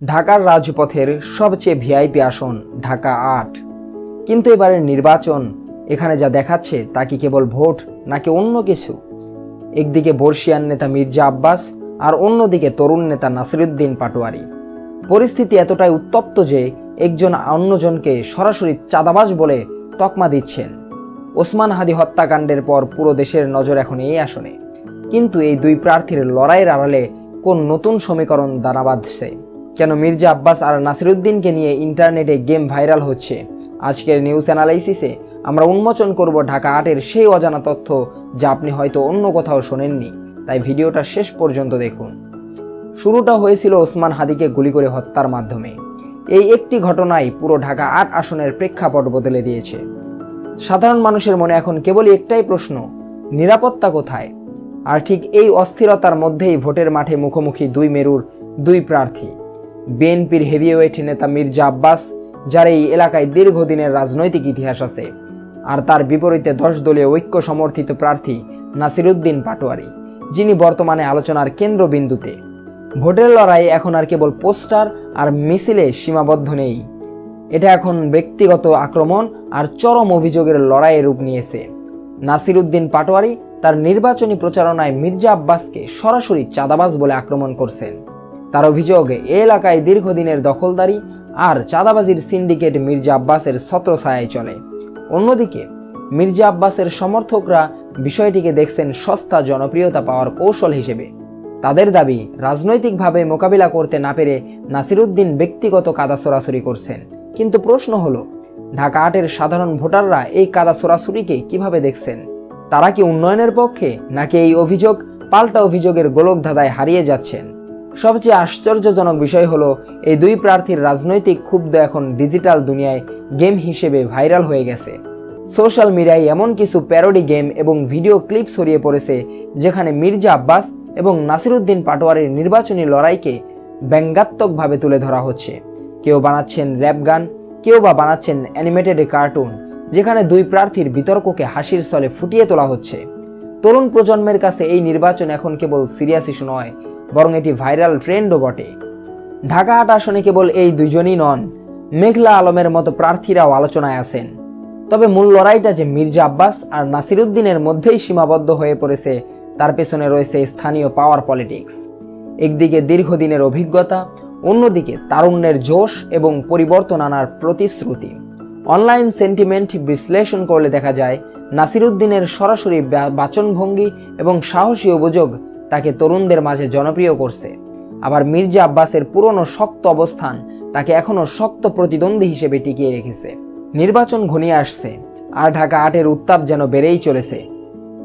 ঢাকার রাজপথের সবচেয়ে ভিআইপি আসন ঢাকা ৮। কিন্তু এবারের নির্বাচন এখানে যা দেখাচ্ছে তা কি কেবল ভোট নাকি অন্য কিছু? একদিকে বর্ষিয়ান নেতা মির্জা আব্বাস আর অন্যদিকে তরুণ নেতা নাসিরুদ্দিন পাটোয়ারি। পরিস্থিতি এতটাই উত্তপ্ত যে একজন অন্যজনকে সরাসরি চাঁদাবাজ বলে তকমা দিচ্ছেন। ওসমান হাদি হত্যাকাণ্ডের পর পুরো দেশের নজর এখন এই আসনে। কিন্তু এই দুই প্রার্থীর লড়াইয়ের আড়ালে কোন নতুন সমীকরণ দানা বাঁধছে? কেন মির্জা আব্বাস আর নাসিরুদ্দিনকে নিয়ে ইন্টারনেটে গেম ভাইরাল হচ্ছে? আজকের নিউজ অ্যানালাইসিসে আমরা উন্মোচন করব ঢাকা ৮-এর সেই অজানা তথ্য যা আপনি হয়তো অন্য কোথাও শোনেননি। তাই ভিডিওটা শেষ পর্যন্ত দেখুন। শুরুটা হয়েছিল ওসমান হাদিকে গুলি করে হত্যার মাধ্যমে। এই একটি ঘটনাই পুরো ঢাকা ৮ আসনের প্রেক্ষাপট বদলে দিয়েছে। সাধারণ মানুষের মনে এখন কেবলই একটাই প্রশ্ন, নিরাপত্তা কোথায়? আর ঠিক এই অস্থিরতার মধ্যেই ভোটের মাঠে মুখোমুখি দুই মেরুর দুই প্রার্থী। বিএনপির হেভিওয়েট নেতা মির্জা আব্বাস, যার এই এলাকায় দীর্ঘদিনের রাজনৈতিক ইতিহাস আছে, আর তার বিপরীতে ১০ দলীয় ঐক্য সমর্থিত প্রার্থী নাসিরুদ্দিন পাটোয়ারি, যিনি বর্তমানে আলোচনার কেন্দ্রবিন্দুতে। ভোটের লড়াই এখন আর কেবল পোস্টার আর মিছিলে সীমাবদ্ধ নেই। এটা এখন ব্যক্তিগত আক্রমণ আর চরম অভিযোগের লড়াইয়ে রূপ নিয়েছে। নাসিরুদ্দিন পাটোয়ারি তার নির্বাচনী প্রচারণায় মির্জা আব্বাসকে সরাসরি চাঁদাবাজ বলে আক্রমণ করছেন। তার অভিযোগ, এ এলাকায় দীর্ঘদিনের দখলদারি আর চাঁদাবাজির সিন্ডিকেট মির্জা আব্বাসের ছত্রছায়ায় চলে। অন্যদিকে মির্জা আব্বাসের সমর্থকরা বিষয়টিকে দেখছেন সস্তা জনপ্রিয়তা পাওয়ার কৌশল হিসেবে। তাদের দাবি, রাজনৈতিকভাবে মোকাবিলা করতে না পেরে নাসিরুদ্দিন ব্যক্তিগত কাদা ছোড়াছুরি করছেন। কিন্তু প্রশ্ন হলো, ঢাকা ৮-এর সাধারণ ভোটাররা এই কাদা ছোড়াছুরিকে কিভাবে দেখছেন? তারা কি উন্নয়নের পক্ষে, নাকি এই অভিযোগ পাল্টা অভিযোগের গোলকধাঁধায় হারিয়ে যাচ্ছেন? সবচেয়ে আশ্চর্যজনক বিষয় হলো, এই দুই প্রার্থীর রাজনৈতিক ক্ষুব্ধ এখন ডিজিটাল দুনিয়ায় গেম হিসেবে ভাইরাল হয়ে গেছে। সোশ্যাল মিডিয়ায় এমন কিছু প্যারোডি গেম এবং ভিডিও ক্লিপ ছড়িয়ে পড়েছে যেখানে মির্জা আব্বাস এবং নাসিরুদ্দিন পাটোয়ারির নির্বাচনী লড়াইকে ব্যঙ্গাত্মকভাবে তুলে ধরা হচ্ছে। কেউ বানাচ্ছেন র্যাপ গান, কেউ বা বানাচ্ছেন অ্যানিমেটেড কার্টুন, যেখানে দুই প্রার্থীর বিতর্ককে হাসির ছলে ফুটিয়ে তোলা হচ্ছে। তরুণ প্রজন্মের কাছে এই নির্বাচন এখন কেবল সিরিয়াস ইস্যু নয়, বরং এটি ভাইরাল ট্রেন্ডও বটে। ঢাকা ৮ আসনে কেবল এই দুইজনই নন, মেঘলা আলমের মতো প্রার্থীরাও আলোচনায় আছেন। তবে মূল লড়াইটা যে মির্জা আব্বাস আর নাসিরুদ্দিনের মধ্যেই সীমাবদ্ধ হয়ে পড়েছে, তার পেছনে রয়েছে স্থানীয় পাওয়ার পলিটিক্স। একদিকে দীর্ঘদিনের অভিজ্ঞতা, অন্যদিকে তারুণ্যের জোশ এবং পরিবর্তন আনার প্রতিশ্রুতি। অনলাইন সেন্টিমেন্ট বিশ্লেষণ করলে দেখা যায়, নাসিরুদ্দিনের সরাসরি বাচনভঙ্গি এবং সাহসী অভিযোগ তাকে তরুণদের মাঝে জনপ্রিয় করছে। আবার মির্জা আব্বাসের পুরনো শক্ত অবস্থান তাকে এখনও শক্ত প্রতিদ্বন্দ্বী হিসেবে টিকিয়ে রেখেছে। নির্বাচন ঘনিয়ে আসছে আর ঢাকা ৮-এর উত্তাপ যেন বেড়েই চলেছে।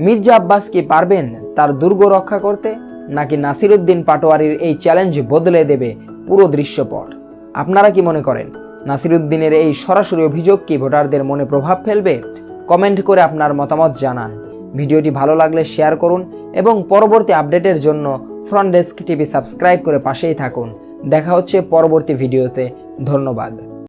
মির্জা আব্বাস কি পারবেন তার দুর্গ রক্ষা করতে, নাকি নাসিরুদ্দিন পাটোয়ারির এই চ্যালেঞ্জ বদলে দেবে পুরো দৃশ্যপট? আপনারা কি মনে করেন, নাসিরুদ্দিনের এই সরাসরি অভিযোগ কি ভোটারদের মনে প্রভাব ফেলবে? কমেন্ট করে আপনার মতামত জানান। ভিডিওটি ভালো লাগলে শেয়ার করুন এবং পরবর্তী আপডেটের জন্য ফ্রন্ট ডেস্ক টিভি সাবস্ক্রাইব করে পাশেই থাকুন। দেখা হচ্ছে পরবর্তী ভিডিওতে। ধন্যবাদ।